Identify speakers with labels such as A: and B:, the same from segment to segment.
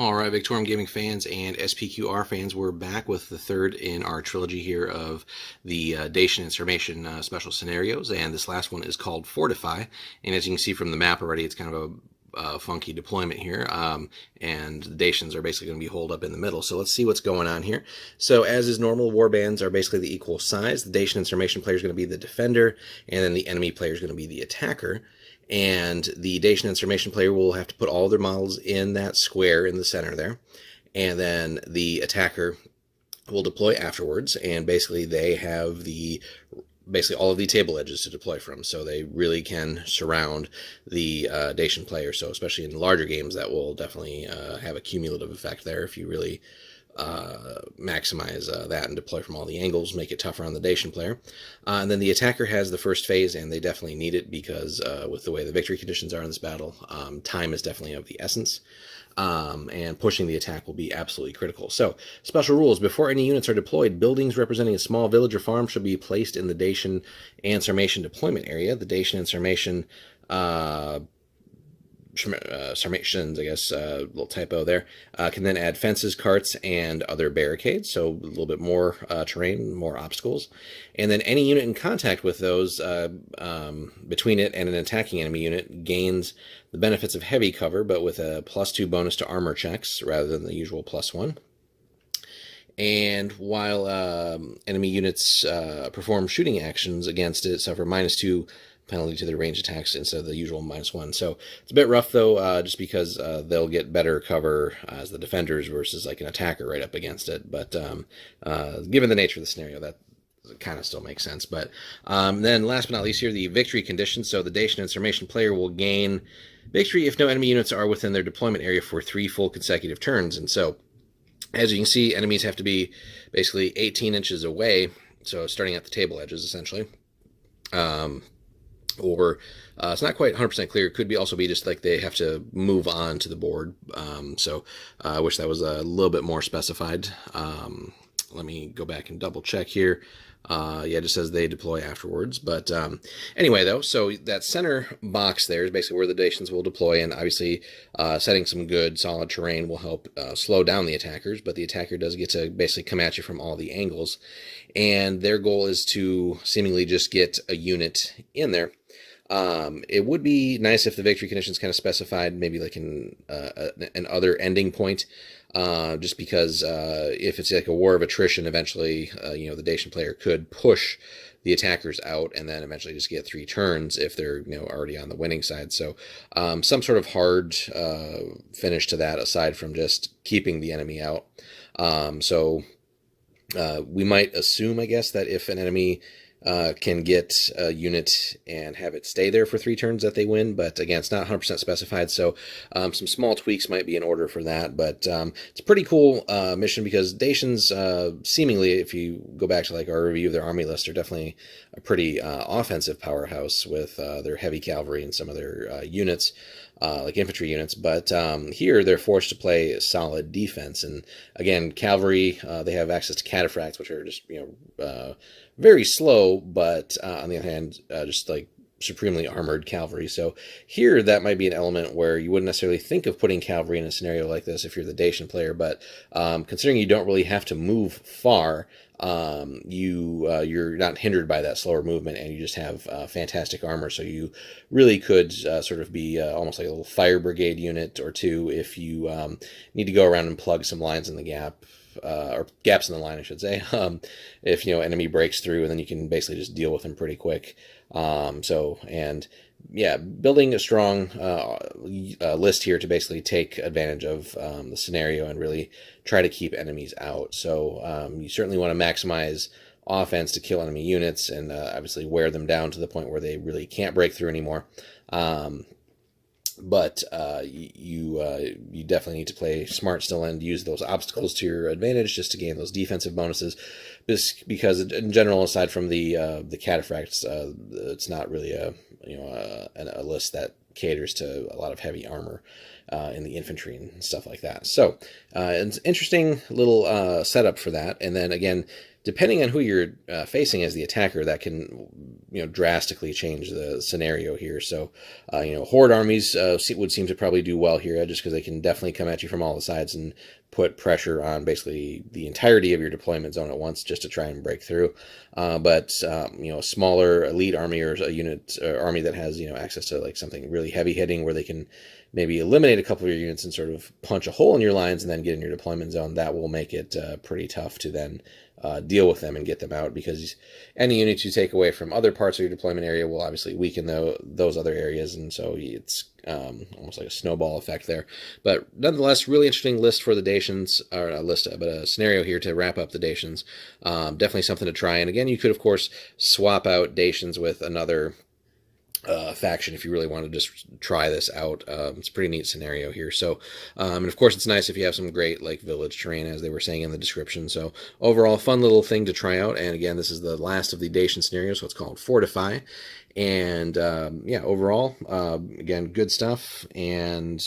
A: All right, Victorum Gaming fans and SPQR fans, we're back with the third in our trilogy here of the Dacian and Sarmatian special scenarios, and this last one is called Fortify. And as you can see from the map already, it's kind of a funky deployment here, and the Dacians are basically going to be holed up in the middle. So let's see what's going on here. So as is normal, warbands are basically the equal size. The Dacian and Sarmatian player is going to be the defender, and then the enemy player is going to be the attacker. And the Dacian and Sarmatian player will have to put all their models in that square in the center there. And then the attacker will deploy afterwards, and basically they have all of the table edges to deploy from, so they really can surround the Dacian player. So especially in larger games, that will definitely have a cumulative effect there if you really maximize that and deploy from all the angles, make it tougher on the Dacian player. And then the attacker has the first phase, and they definitely need it because with the way the victory conditions are in this battle, time is definitely of the essence. And pushing the attack will be absolutely critical. So, special rules. Before any units are deployed, buildings representing a small village or farm should be placed in the Dacian and Sarmatian deployment area. The Dacian and Sarmatian Sarmatians, I guess, little typo there, can then add fences, carts, and other barricades, so a little bit more terrain, more obstacles. And then any unit in contact with those between it and an attacking enemy unit gains the benefits of heavy cover, but with a +2 bonus to armor checks rather than the usual +1. And while enemy units perform shooting actions against it, suffer -2 penalty to their range attacks instead of the usual -1. So it's a bit rough though, just because they'll get better cover as the defenders versus like an attacker right up against it. But given the nature of the scenario, that kind of still makes sense. But then last but not least here, the victory conditions. So the Dacian and Sarmatian player will gain victory if no enemy units are within their deployment area for 3 full consecutive turns. And so as you can see, enemies have to be basically 18 inches away, so starting at the table edges essentially. Or it's not quite 100% clear. It could also be just like they have to move on to the board. So I wish that was a little bit more specified. Let me go back and double check here. Yeah, it just says they deploy afterwards. But anyway, though, so that center box there is basically where the Dacians will deploy, and obviously setting some good solid terrain will help slow down the attackers, but the attacker does get to basically come at you from all the angles, and their goal is to seemingly just get a unit in there. It would be nice if the victory conditions kind of specified maybe like an other ending point, just because if it's like a war of attrition, eventually, the Dacian player could push the attackers out and then eventually just get 3 turns if they're already on the winning side. So some sort of hard finish to that aside from just keeping the enemy out. So we might assume, I guess, that if an enemy can get a unit and have it stay there for 3 turns that they win, but again, it's not 100% specified, so some small tweaks might be in order for that. But it's a pretty cool mission because Dacians, seemingly, if you go back to like our review of their army list, are definitely a pretty offensive powerhouse with their heavy cavalry and some of their units, like infantry units. But here they're forced to play solid defense, and again, cavalry, they have access to cataphracts, which are just very slow, but on the other hand, just like supremely armored cavalry. So here that might be an element where you wouldn't necessarily think of putting cavalry in a scenario like this if you're the Dacian player, but considering you don't really have to move far, you're not hindered by that slower movement, and you just have fantastic armor, so you really could sort of be almost like a little fire brigade unit or two if you need to go around and plug some lines in the gap, or gaps in the line, I should say, if enemy breaks through, and then you can basically just deal with them pretty quick. And yeah, building a strong list here to basically take advantage of the scenario and really try to keep enemies out. So you certainly want to maximize offense to kill enemy units and obviously wear them down to the point where they really can't break through anymore. But you definitely need to play smart still and use those obstacles to your advantage just to gain those defensive bonuses. Because in general, aside from the cataphracts, it's not really a list that caters to a lot of heavy armor in the infantry and stuff like that. So it's an interesting little setup for that. And then again, depending on who you're facing as the attacker, that can drastically change the scenario here. So horde armies would seem to probably do well here, just because they can definitely come at you from all the sides and put pressure on basically the entirety of your deployment zone at once, just to try and break through. But a smaller elite army, or a unit army that has access to like something really heavy hitting, where they can maybe eliminate a couple of your units and sort of punch a hole in your lines and then get in your deployment zone, that will make it pretty tough to then deal with them and get them out, because any units you take away from other parts of your deployment area will obviously weaken those other areas, and so it's almost like a snowball effect there. But nonetheless, really interesting list for the Dacians, or a list, but a scenario here to wrap up the Dacians. Definitely something to try. And again, you could of course swap out Dacians with another faction if you really want to just try this out. It's a pretty neat scenario here. So, and of course, it's nice if you have some great like village terrain, as they were saying in the description. So overall, fun little thing to try out. And again, this is the last of the Dacian scenarios, so it's called Fortify. And yeah, overall, again, good stuff. And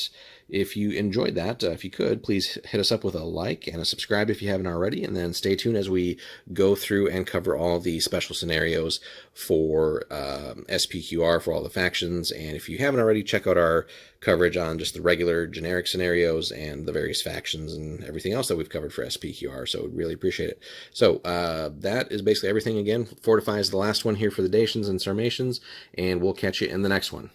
A: if you enjoyed that, if you could, please hit us up with a like and a subscribe if you haven't already, and then stay tuned as we go through and cover all the special scenarios for SPQR for all the factions. And if you haven't already, check out our coverage on just the regular generic scenarios and the various factions and everything else that we've covered for SPQR. So we'd really appreciate it. So that is basically everything. Again, Fortify is the last one here for the Dacians and Sarmatians, and we'll catch you in the next one.